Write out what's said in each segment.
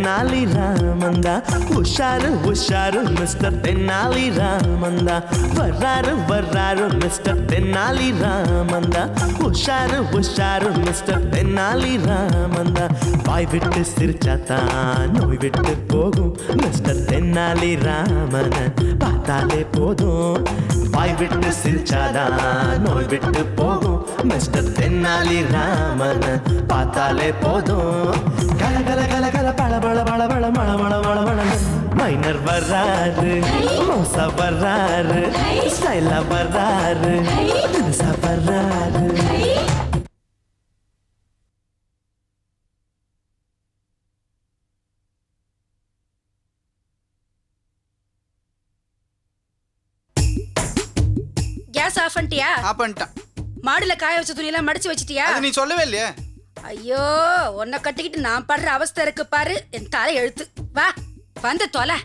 தென்னாலி ராமந்தா உஷாரு உஷாரு மிஸ்டர் தென்னாலி ராமந்தா வர்றாரு வர்றாரு மிஸ்டர் தென்னாலி ராமந்தா உஷாரு உஷாரு மிஸ்டர் தென்னாலி ராமந்தா வாய் விட்டு சிரிச்சாத்தான் நோய் விட்டு போகும் மிஸ்டர் தென்னாலி ராமன் பார்த்தாலே போதும் வாய் விட்டு சிரிச்சாதான் நோய் விட்டு போகும் மிஸ்டர் தென்னாலி ராமன் பார்த்தாலே போதும் கல கல கல கல பழ பழ பழ பழ மழ மழ மழ மழ மைனர் வர்றாரு மோசா வர்றாரு ஸ்டைலா வர்றாரு தினுசா வர்றாரு கேஸ் ஆஃப் பண்ணிட்டியா? ஆஃப் பண்ணிட்டேன். மாடுல காய வச்ச துணியெல்லாம் மடிச்சு வச்சிட்டியா? அது நீ சொல்லவே இல்லையே. ஐயோ, உன்னை கட்டிக்கிட்டு நான் படுற அவஸ்தை இருக்கு பாரு. என் தலை எழுத்து. வா வந்து தொலை.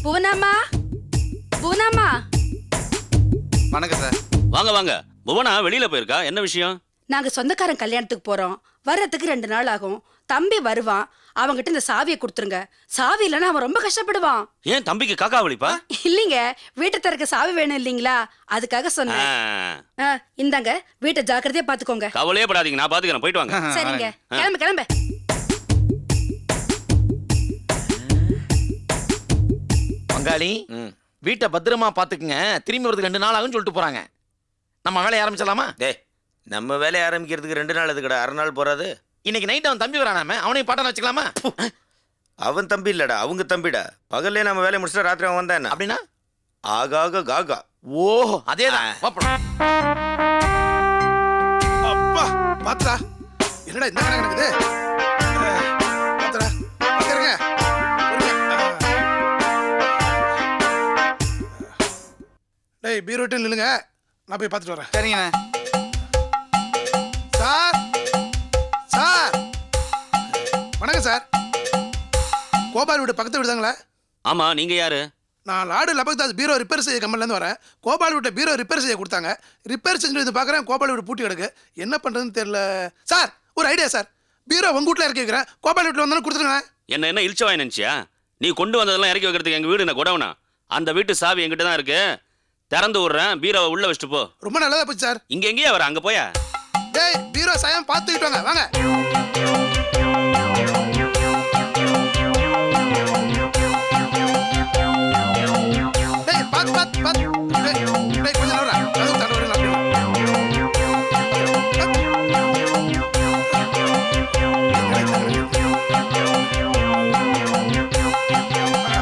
புவனாமா, புவனாமா. வணக்கம் சார். வாங்க வாங்க. புவனா வெளியில போயிருக்கா, என்ன விஷயம்? நாங்க சொந்தக்காரன் கல்யாணத்துக்கு போறோம். வர்றதுக்கு 2 நாள் ஆகும். தம்பி வருவான். அவங்கிட்ட இந்த சாவியை கொடுத்துருங்க. சாவி இல்லைன்னா அவன் ரொம்ப கஷ்டப்படுவான். ஏன் தம்பிக்கு காக்கா வலிப்பா? இல்லைங்க, வீட்டை திறக்க சாவி வேணும் இல்லீங்களா, அதுக்காக சொன்னேன். இந்தாங்க, வீட்டை ஜாக்கிரதையா பாத்துக்கோங்க. கவலையே படாதீங்க, நான் பாத்துக்கிறேன். போயிட்டு வாங்க. சரிங்க, கிளம்பு கிளம்பு. பங்காளி, வீட்டை பத்திரமா பாத்துக்குங்க. திரும்பி வரதுக்கு 2 நாள் ஆகும்னு சொல்லிட்டு போறாங்க. நம்ம வேலையை ஆரம்பிச்சலாமா? டே, நம்ம வேலையை ஆரம்பிக்கிறதுக்கு 2 நாள் எதுக்குடா? 6 நாள் போறாது. இன்னைக்கு நைட் அவன் தம்பி வரானாம, அவனையும் பாட்டம் வச்சுக்கலாமா? அவன் தம்பி இல்லடா, அவங்க தம்பிடா. பகல்லே நம்ம வேலையை முடிச்சுட்டு ராத்திரி அவன் வந்தா என்ன? அப்படின்னா ஆகாக காகா. ஓஹோ, அதேதான். அப்பா பாத்ரா, என்னடா இந்த கணக்கு நடக்குது? பாத்ரா பாத்துறங்க. டேய், பீரோட்டில் நில்லுங்க, நான் போய் பார்த்துட்டு வரேன். சரிங்கண்ணே. சார், சார், வணக்கம் சார். கோபால் வீடு பக்கத்து வீடுதாங்களா? ஆமா, நீங்க யாரு? நான் லாடு லபக்தாஸ் பீரோ ரிப்பேர் செய்ய கம்பெனிலேருந்து வரேன். கோபால் வீட்டை பீரோ ரிப்பேர் செய்ய கொடுத்தாங்க. ரிப்பேர் செஞ்சு இது பார்க்குறேன், கோபால் வீடு பூட்டி கிடக்கு. என்ன பண்ணுறதுன்னு தெரியல சார். ஒரு ஐடியா சார். பீரோ உங்க வீட்டில் இறக்கி வைக்கிறேன், கோபால் வீட்டில் வந்தாலும் கொடுத்துருங்க. என்ன இழிச்சவாய் நினைச்சியா? நீ கொண்டு வந்ததெல்லாம் இறக்கி வைக்கிறதுக்கு எங்க வீடு என்ன குடவுனா? அந்த வீட்டு சாவி என்கிட்ட தான் இருக்கு. திறந்து விடுறேன், பீரோவை உள்ள வச்சுட்டு போ. ரொம்ப நல்லதா போச்சு சார். இங்க எங்கேயா வர? அங்க போயா? டேய், பீரோ சாயம் பார்த்துக்கிட்டு வாங்க, வாங்க. டேய், பார்த்து பார்த்து பார்த்து. டேய், டேய், கொஞ்சம் நவரா. கதவு தர வரல அப்படியே.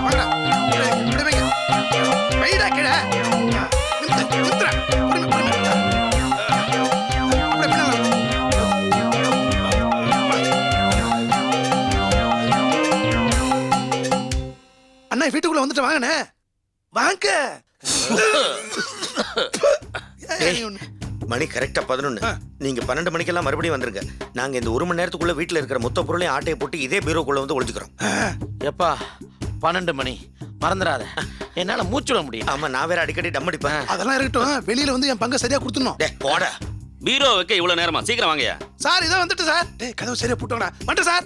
வாங்கடா. டேய், இப்படி வைங்க. வைடா கீழே. நிறுத்துறா. பொறுமை, பொறுமை. அப்படியே பின்னால வா. அண்ணா, வீட்டுக்குள்ள வந்துட்டு வாங்கண்ணே, வாங்க. மணி கரெக்டா 11. நீங்க 12 மணிக்கெல்லாம் மறுபடியும் வந்துருங்க. நாங்க இந்த 1 மணி நேரத்துக்குள்ள வீட்டுல இருக்கிற மொத்த பொருளையும் ஆட்டையை போட்டு இதே பீரோக்குள்ள வந்து ஒளிச்சுக்கிறோம். எப்பா 12 மணி, மறந்துடாத. என்னால மூச்சு விட முடியும். ஆமா, நான் வேற அடிக்கடி டம் அடிப்பேன். அதெல்லாம் இருக்கட்டும், வெளியில வந்து என் பங்கை சரியா கொடுத்துடணும். டேய், போடா. பீரோ வைக்க இவ்வளவு நேரமா? சீக்கிரம் வாங்கயா. சார், இதான் வந்துட்டு சார். டேய், கதவு சரியா போட்டோங்கடா. வந்துட்டு சார்.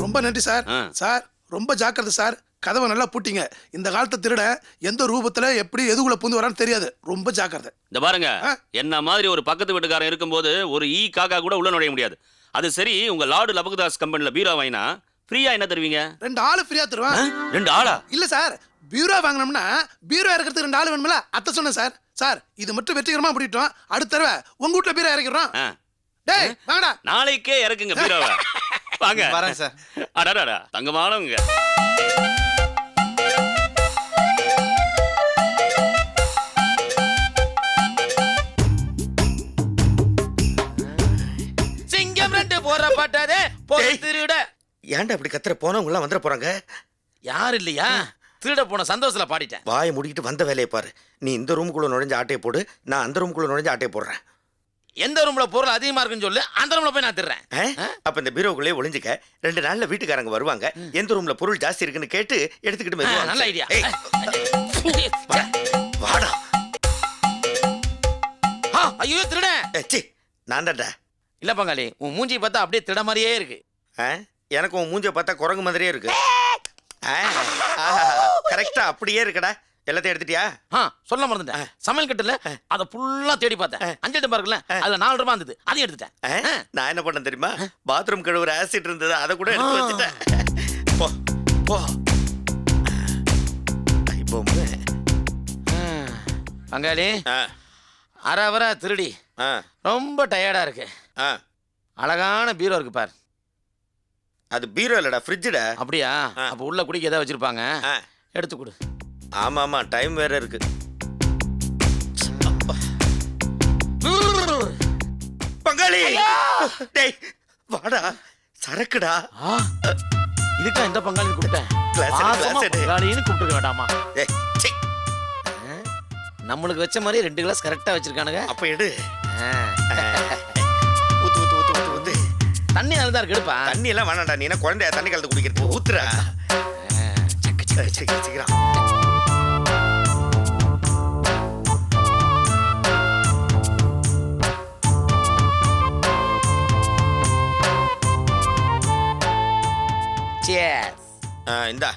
ரொம்ப நன்றி சார். சார், ரொம்ப ஜாக்கிரதை சார். கதவை நல்லா பூட்டிங்க. இந்த காலத்தை திருட எந்த ரூபத்துல எப்படி எதுக்குள்ள பூந்து வரான்னு தெரியாது. ரொம்ப ஜாக்கிரதை. இந்த பாருங்க, என்ன மாதிரி ஒரு பக்கத்து வீட்டுக்காரன் இருக்கும்போது ஒரு காக்கா கூட உள்ள நுழைய முடியாது. அது சரி, உங்க லார்டு லபக்தாஸ் கம்பெனில பீரோ வாங்கினா ஃப்ரீயா என்ன தருவீங்க? 2 ஆளு ஃப்ரீயா தருவேன். 2 ஆளா? இல்ல சார், பீரோ வாங்கினோம்னா பீரோ இறக்கிறதுக்கு 2 ஆளு வேணும்ல, அத்தை சொன்னேன் சார். சார், இது மட்டும் வெற்றிகரமா முடிட்டோம். அடுத்த தடவை உங்க வீட்டுல பீரோ இறக்கிறோம். டேய், வாங்கடா. நாளைக்கே இறக்குங்க பீரோவை. வாங்க. வரேன் சார். அடடா, தங்கமானவங்க. சிங்கம் 2 போறப்பட்டதே போய் திருட. ஏன்டா இப்படி கத்துற? போனவங்க எல்லாம் வந்துட போறாங்க. யார் இல்லையா? திருட போன சந்தோஷத்துல பாடிட்டேன். வாயை முடிக்கிட்டு வந்த வேலையை பாரு. நீ இந்த ரூமுக்குள்ள நுழைஞ்ச ஆட்டையை போடு, நான் அந்த ரூமுக்குள்ள நுழைஞ்ச ஆட்டையை போடுறேன். எந்த ரூம்ல பொருள் அதிகமா இருக்குன்னு சொல்லு, அந்த ரூம்ல போய் நான் திருறேன். அப்ப இந்த பீரோக்குள்ளே ஒளிஞ்சுக்க. 2 நாள்ல வீட்டுக்காரங்க வருவாங்க. எந்த ரூம்ல பொருள் ஜாஸ்தி இருக்குன்னு கேட்டு எடுத்துக்கிட்டு மெதுவா. நல்ல ஐடியா. வாடா. ஐயோ, திருட. நான் தான்டா. இல்ல பங்காளி, உன் மூஞ்சி பார்த்தா அப்படியே திருட மாதிரியே இருக்கு. எனக்கு உன் மூஞ்ச பார்த்தா குரங்கு மாதிரியே இருக்கு. கரெக்டா அப்படியே இருக்கடா. எல்லாத்தையும் எடுத்துட்டியா? சொல்ல மறந்துட்டேன். சமையல் கட்டுல அதை ஃபுல்லா தேடி பார்த்தேன். 5 டப்பா இருக்குல்ல, அதுல 4 ரூபாய் இருந்தது, அதையும் எடுத்துட்டேன். நான் என்ன பண்ணேன் தெரியுமா? பாத்ரூம் கழுவுற ஆசிட் இருந்தது, அதை கூட எடுத்து வச்சுட்டேன். போ போ. இப்போ பங்காளி, அரை திருடி ரொம்ப டயர்டா இருக்கு. அழகான பீரோ இருக்கு பார். அது பீரோ இல்லடா, ஃப்ரிட்ஜுடா. அப்படியா? அப்ப உள்ள குடிக்க ஏதாவது வச்சிருப்பாங்க, எடுத்து கொடு. ஆமா ஆமா, டைம் வேற இருக்கு. பங்காளி, டேய் வாடா, சரக்குடா. இதுக்கா இந்த பங்காளி கூப்பிட்டேன்? பங்காளின்னு கூப்பிட்டு வேண்டாமா? நம்மளுக்கு வச்ச மாதிரி 2 கிளாஸ் கரெக்டா வச்சிருக்கானுங்க. அப்ப எடு. ஊத்து ஊத்து ஊத்து ஊத்து ஊத்து. தண்ணி அதுதான் இருக்கு, எடுப்பா. தண்ணி எல்லாம் வேணாண்டா, நீ என்ன குழந்தைய தண்ணி கலந்து குடிக்கிறது? ஊத்துறா. சீக்கிரம். Cheers. இந்தா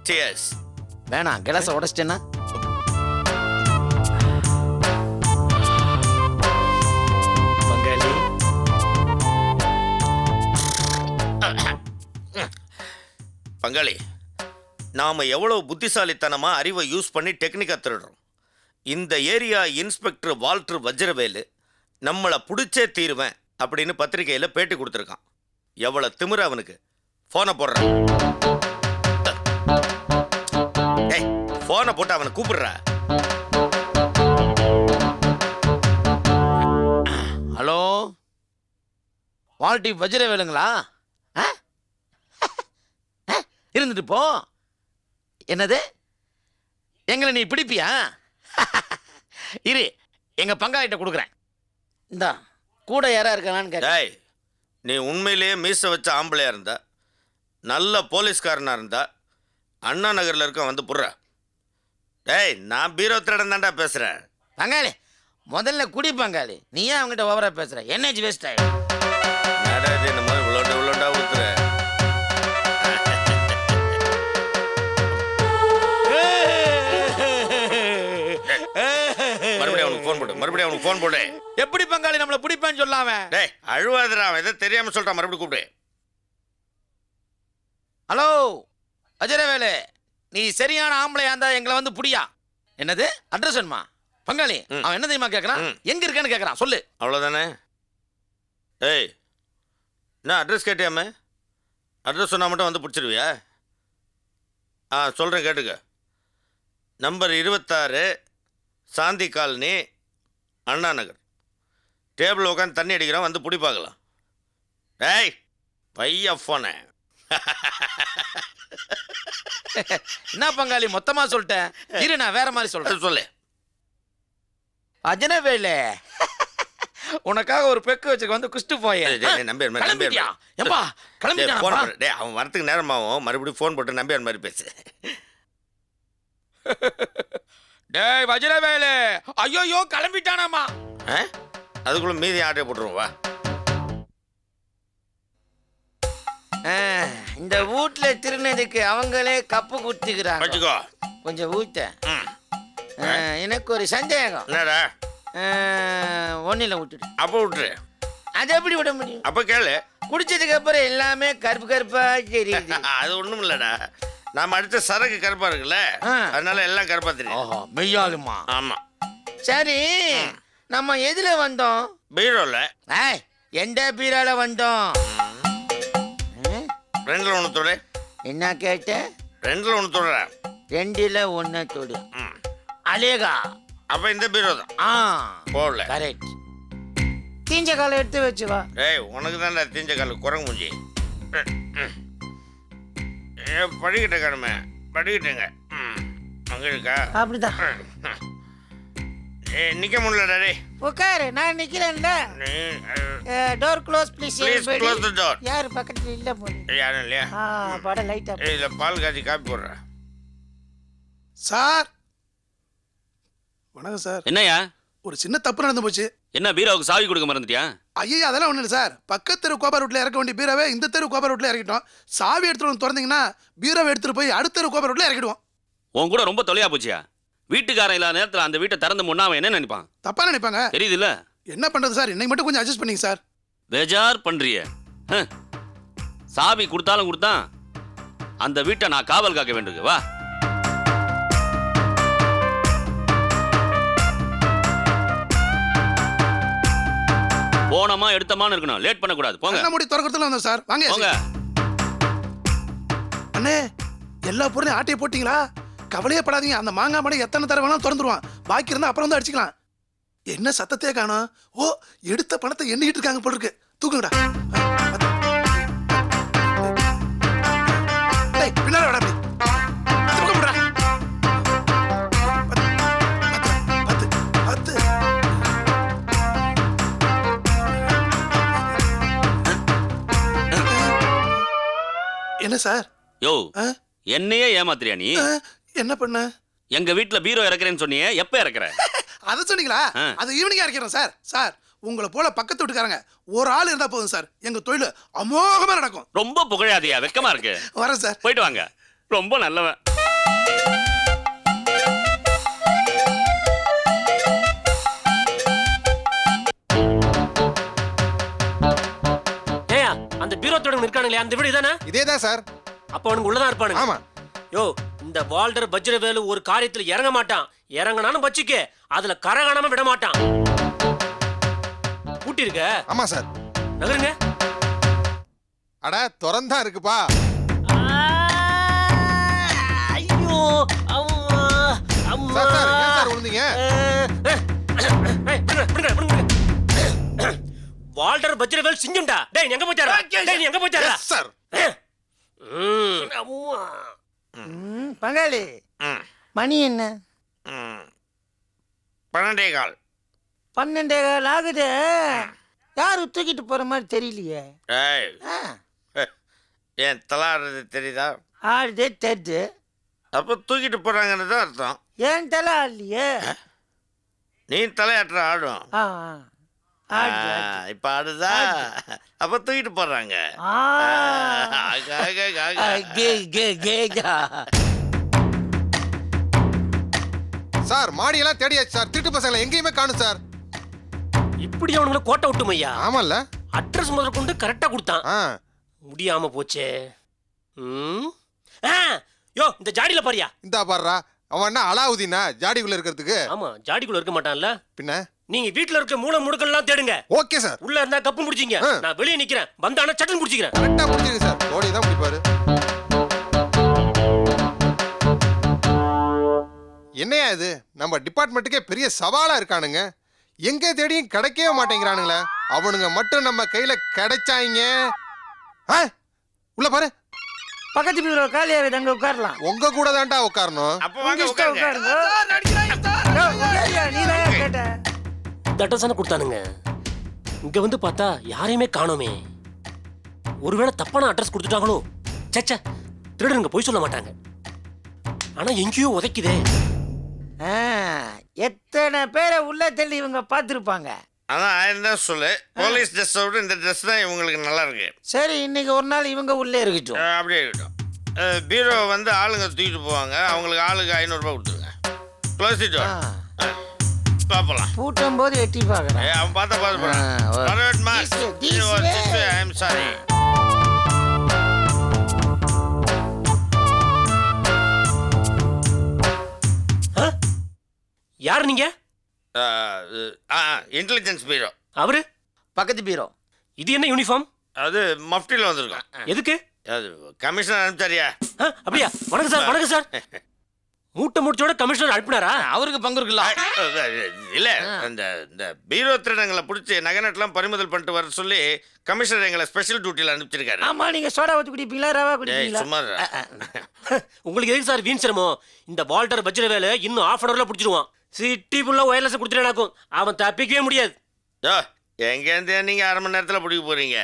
சியர்ஸ். வேணாம், கிளாஸை உடைச்சிட்டேன்னா. பங்காளி, பங்காளி, நாம எவ்வளவு புத்திசாலித்தனமா அறிவை யூஸ் பண்ணி டெக்னிக்கா திருடுறோம். இந்த ஏரியா இன்ஸ்பெக்டர் வால்டர் வஜ்ரவேலு நம்மளை பிடிச்சே தீருவேன் அப்படின்னு பத்திரிகையில பேட்டி கொடுத்துருக்கான். எவ்வளவு திமிரு அவனுக்கு. போனை போடுறான். போனை போட்டு அவனை கூப்பிடுற. ஹலோ, வால்டி வஜ்ரவேலுங்களா? இருந்துட்டு போ. என்னது, எங்களை நீ பிடிப்பியா? இரு, எங்க பங்காளிட்ட கொடுக்குறேன். இந்தா, கூட யாரா இருக்கானான்னு கேட்க. நீ உண்மையிலேயே மீச வச்ச ஆம்பளையா இருந்தா, நல்ல போலீஸ்காரனா இருந்தா, அண்ணா நகர்ல இருக்க வந்து புடுற. டேய், நான் பீரோ திருடன் தான்டா பேசுறேன். பங்காளி, முதல்ல குடி பங்காளி. நீ ஏன் அவங்ககிட்ட ஓவரா பேசுற? எனர்ஜி வேஸ்ட் ஆயிடும். இந்த மாதிரி உள்ளோண்டா ஊத்துற. மறுபடியும் அவனுக்கு ஃபோன் போடு. எப்படி பங்காளி நம்மள பிடிப்பேன்னு சொல்லாம? டேய், அழுவாதடா, அவன் எதை தெரியாம சொல்றான். மறுபடியும் கூப்பிடு. ஹலோ வஜ்ரவேலு, நீ சரியான ஆம்பளையா இருந்தா எங்களை வந்து புடியா. என்னது, அட்ரஸ் வேணுமா? பங்காளி, அவன் என்ன தெரியுமா கேட்கறான்? எங்க இருக்கேன்னு கேட்கறான், சொல்லு. அவ்வளவுதானே? ஏய், என்ன அட்ரஸ் கேட்டியாமே? அட்ரஸ் சொன்னா மட்டும் வந்து பிடிச்சிருவியா? சொல்றேன் கேட்டுக்க. நம்பர் 26, சாந்தி காலனி, அண்ணா நகர். டேபிள் உட்காந்து தண்ணி அடிக்கிறோம், வந்து பிடி பார்க்கலாம். டேய், பைய போன. என்ன பங்காளி மொத்தமா சொல்லிட்டேன்? இரு, நான் வேற மாதிரி சொல்றேன். சொல்லு. வஜ்ரவேலு, உனக்காக ஒரு பெக்கு வச்சுக்க வந்து குஷ்டு போய். அவன் வரத்துக்கு நேரமாகும். மறுபடியும் ஃபோன் போட்டு நம்பியார் மாதிரி பேசு. டேய் வஜ்ரவேலு, ஐயோ கிளம்பிட்டானாமா. அதுக்குள்ள மீதி ஆட்டை போட்டுருவோம். வா. இந்த வீட்டுல திருநதுக்கு அவங்களே கப்பு குடுத்துக்கிறாங்க. கொஞ்சம் ஊத்த. எனக்கு ஒரு சந்தேகம். என்னடா? ஒன்னில விட்டுடு. அப்ப விட்டுரு. அது எப்படி விட முடியும்? அப்ப கேளு. குடிச்சதுக்கு அப்புறம் எல்லாமே கருப்பு கருப்பா தெரியுது. அது ஒண்ணும் இல்லடா, நாம அடிச்ச சரக்கு கருப்பா இருக்குல்ல, அதனால எல்லாம் கருப்பா தெரியும். மெய்யாலுமா? ஆமா. சரி, நம்ம எதுல வந்தோம்? பீரோல. எந்த பீரோல வந்தோம்? ரெண்டுல ஒண்ணு தொடு. என்ன கேட்ட? ரெண்டுல ஒண்ணு தொடுற. 2ல 1 தொடு. அலேகா. அப்ப இந்த பீரோ தான். போடல. கரெக்ட். தீஞ்ச காலை எடுத்து வச்சு வா. ஏய், உனக்கு தான்டா தீஞ்ச கால், குரங்கு மூஞ்சி. படிக்கிட்ட கடமை படிக்கிட்டேங்க. அங்க இருக்கா? அப்படிதான். நிக்க முடியலடா. டேய் உட்காரு, நான் நிக்கிறேன்ல. Door close please. Close the door. யார் பக்கத்துல இல்ல போடு. யாரும் இல்லையா? பட லைட் ஆஃப். இல்ல, பால் காய்ச்சி காப்பி போடுறேன். சார் வணக்கம் சார். என்னையா? ஒரு சின்ன தப்பு நடந்து போச்சு. என்ன, பீரோவுக்கு சாவி கொடுக்க மறந்துட்டியா? ஐயா அதெல்லாம் ஒன்றும் இல்லை சார். பக்கத்து தெரு கோபா ரோட்டில் இறக்க வேண்டிய பீரோவை இந்த தெரு கோபா ரோட்டில் இறக்கிட்டோம். சாவி எடுத்துட்டு வந்து திறந்தீங்கன்னா பீரோவை எடுத்துட்டு போய் அடுத்த தெரு கோபா ரோட்டில் இறக்கிடுவோம். உன் கூட ரொம்ப தொலையா போச்சியா? வீட்டுக்காரன் இல்லாத நேரத்தில் அந்த வீட்டை திறந்து முன்னா அவன் என்ன நினைப்பான்? தப்பா நினைப்பாங்க. தெரியுதுல்ல? என்ன பண்றது சார், இன்னைக்கு மட்டும் கொஞ்சம் அட்ஜஸ்ட் பண்ணிங்க சார். பேஜார் பண்றிய. சாவி கொடுத்தாலும் கொடுத்தான் அந்த வீட்டை நான் காவல் காக்க வேண்டியது. வா. போனமா எடுத்தமான்னு இருக்கணும். லேட் பண்ணக்கூடாது. போங்க. என்ன முடி திறக்கிறதுல வந்தோம் சார். வாங்க போங்க. அண்ணே, எல்லா பொருளையும் ஆட்டையை போட்டீங்களா? கவலையே படாதீங்க. அந்த மாங்காய் மடை எத்தனை தடவை வேணாலும் திறந்துருவான். பாக்கி இருந்தா அப்புறம் வந்து அடிச்சுக்கலாம். என்ன சத்தத்தையே காணோம்? ஓ, எடுத்த பணத்தை எண்ணிக்கிட்டு இருக்காங்க போல இருக்கு. தூக்குங்கடா. பின்னால வாடா. தூக்கம்டா. 10 10 என்ன சார்? யோ, என்னையே ஏமாத்துறியா நீ? என்ன பண்ண? எங்க வீட்டுல பீரோ இறக்குறேன்னு சொன்னியே, எப்ப இறக்குற? அதை சொன்னீங்களா? அது ஈவினிங்கா இறக்கிறேன் சார். சார், உங்களை போல பக்கத்து வீட்டுக்காரங்க ஒரு ஆள் இருந்தா போதும் சார். எங்க தொழில் அமோகமா நடக்கும். ரொம்ப புகழாதியா, வெக்கமா இருக்கு. வரேன் சார். போயிட்டு வாங்க. ரொம்ப நல்லவன். ஏயா, அந்த பீரோ தொடங்க இருக்கானுங்களே, அந்த வீடு இதானே? இதேதான் சார். அப்ப அவனுக்கு உள்ளதான் இருப்பானுங்க. ஆமா. யோ, இந்த வால்டர் வஜ்ரவேலு ஒரு காரியத்துல இறங்க மாட்டான். இறங்கினாலும் வச்சுக்க, அதுல கரகாணாம விட மாட்டான். பூட்டி இருக்க? ஆமா சார். நகருங்க. அட, திறந்தா இருக்குப்பா. ஐயோ, அம்மா அம்மா. சார் சார், ஏன் சார் விழுந்தீங்க? வால்டர் வஜ்ரவேல் சிங்கம்டா. டேய், நீ எங்க போச்சாரா? டேய், நீ எங்க போச்சாரா? Yes sir. அம்மா. பங்காளி, மணி என்ன? 12:15. 12:15 ஆகுது. யாரு தூக்கிட்டு போற மாதிரி தெரியலையே. ஏய், என் தலை ஆடுறது தெரியுதா? ஆடுதே தெரிது. அப்போ தூக்கிட்டு போறாங்கன்னு தான் அர்த்தம். ஏன் தலை ஆடலையே? நீ தலையாட்டுற ஆடும். ஆ, ஆடுது, ஆடுது. இப்ப ஆடுதா? அப்ப தூக்கிட்டு போறாங்க. சார், மாடியெல்லாம் தேடியாச்சு சார். திருட்டு பசங்களை எங்கேயுமே காணும் சார். இப்படி அவனுங்களை கோட்டை விட்டுமையா? ஆமால்ல. அட்ரஸ் முதல் கொண்டு கரெக்டா கொடுத்தான். ஆ. முடியாம போச்சே. யோ, இந்த ஜாடியில பாரியா. இந்தா பாடுறா. அவன் என்ன அலாவுதீனா ஜாடிக்குள்ள இருக்கிறதுக்கு? ஆமா, ஜாடிக்குள்ள இருக்க மாட்டான்ல. பின்ன நீங்க வீட்டுல இருக்க மூல முடுக்கெல்லாம் தேடுங்க. Okay sir. உள்ள இருந்தா கப்பு முடிச்சீங்க. நான் வெளியே நிக்கிறேன். வந்தானா சட்டன் முடிச்சிக்கிறேன். கரெக்டா முடிச்சிருங்க சார். ஓடி தான் முடிப்பாரு. என்னையா இது? நம்ம டிபார்ட்மெண்ட்டுக்கே பெரிய சவாலா இருக்கானுங்க. எங்க தேடியும் கிடைக்கவே மாட்டேங்கிறானுங்களே. அவனுங்க மட்டும் நம்ம கையில கிடைச்சாங்க. உள்ள பாரு. பக்கத்து பீரோ காலியா இருக்குது, அங்க உட்காரலாம். உங்க கூட தான்டா உட்காரணும். அப்ப வாங்க இஷ்டம் உட்காருங்க. உட்காருங்க. நீதான் கேட்ட. தட்டசான கொடுத்தானுங்க. இங்க வந்து பார்த்தா யாரையுமே காணோமே. ஒருவேளை தப்பான அட்ரஸ் கொடுத்துட்டாங்களோ? சச்சா, திருடனுங்க போய் சொல்ல மாட்டாங்க. ஆனா எங்கேயோ உதைக்குதே. எத்தனை பேரை உள்ள தள்ளி இவங்க பார்த்துருப்பாங்க. அதான் 1000 தான் சொல்லு. போலீஸ் ட்ரெஸ்ஸை விட இந்த ட்ரெஸ் தான் இவங்களுக்கு நல்லா இருக்கு. சரி, இன்னைக்கு ஒரு நாள் இவங்க உள்ளே இருக்கட்டும். அப்படியே இருக்கட்டும். பீரோ வந்து ஆளுங்க தூக்கிட்டு போவாங்க. அவங்களுக்கு ஆளுக்கு 500 ரூபாய் கொடுத்துருங்க. Close it. பார்ப்பலாம். பூட்டும் போது எட்டி பார்க்குறேன். அவன் பார்த்தா பார்த்து போறான். I am sorry. யார் நீங்க? இன்டெலிஜென்ஸ் பீரோ. அவரு பக்கத்து பீரோ. இது என்ன யூனிஃபார்ம்? அது மஃப்டியில் வந்திருக்கோம். எதுக்கு? அது கமிஷனர் அனுப்பிச்சாரியா? அப்படியா? வணக்கம் சார். வணக்கம் சார். மூட்டை முடிச்சோட கமிஷனர் அனுப்பினாரா? அவருக்கு பங்கு இருக்குல்ல. இல்ல, இந்த பீரோ திருடங்களை பிடிச்சி நகை பறிமுதல் பண்ணிட்டு வர சொல்லி கமிஷனர் எங்களை ஸ்பெஷல் டியூட்டியில் அனுப்பிச்சிருக்காரு. ஆமா, நீங்க சோடா ஊத்தி குடிப்பீங்களா, ரவா குடிப்பீங்களா? சும்மா உங்களுக்கு எதுக்கு சார் வீண் சிரமம்? இந்த வால்டர் வஜ்ரவேலு இன்னும் 1/2 hourல பிடிச்சிடுவான். சிட்டி ஃபுல்லா ஒயர்லெஸ் கொடுத்துட்டாக்கும். அவன் தப்பிக்கவே முடியாது. எங்கேருந்து நீங்க 1/2 மணி நேரத்தில் பிடிக்க போறீங்க?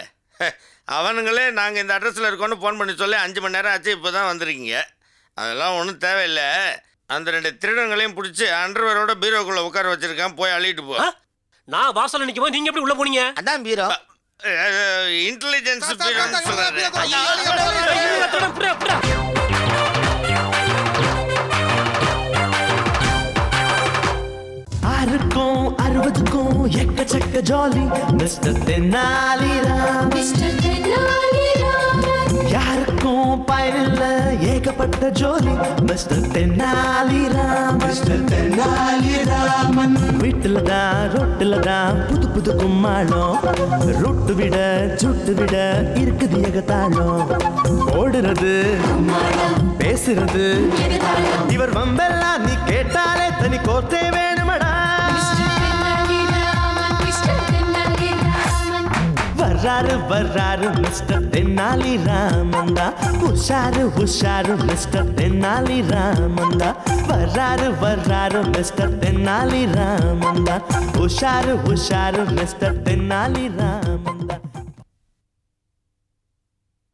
அவனுங்களே நாங்கள் இந்த அட்ரஸில் இருக்கோன்னு ஃபோன் பண்ணி சொல்லி 5 மணி நேரம் ஆச்சு, இப்போ தான் வந்திருக்கீங்க. அதெல்லாம் ஒன்றும் தேவையில்லை. அந்த 2 திருடங்களையும் பிடிச்சி அண்டர்வேரோட பீரோக்குள்ளே உட்கார வச்சிருக்கான். போய் அள்ளிட்டு போ. நான் வாசல்ல நிக்கும் போது நீங்க எப்படி உள்ள போனீங்க? அதான் bureau. Intelligence sir, sir, sir, sir, bureau, sir, ஐயோ, புடா, புடா. ஆறுக்கும் 60க்கும் எக்கச்சக்க ஜாலி மிஸ்டர் தென்னாலிராம். யாருக்கும் பயனில்ல ஏகப்பட்ட ஜோலி மிஸ்டர் தென்னாலிராம். மிஸ்டர் தென்னாலிராமன் வீட்டுல தான் ரொட்டுல தான் புது புது கும்மாளம். ரொட்டு விட சுட்டு விட இருக்குது ஏகத்தாளம். ஓடுறது பேசுறது இவர் வம்பெல்லாம் நீ கேட்டாலே தனி கோத்தே வேணுமடா. வர்றாரு வர்றாரு மிஸ்டர் தென்னாலி ராமந்தா. உஷாரு உஷாரு மிஸ்டர் தென்னாலி ராமந்தா. வர்றாரு வர்றாரு மிஸ்டர் தென்னாலி ராமந்தா. உஷாரு உஷாரு மிஸ்டர் தென்னாலி ராமந்தா.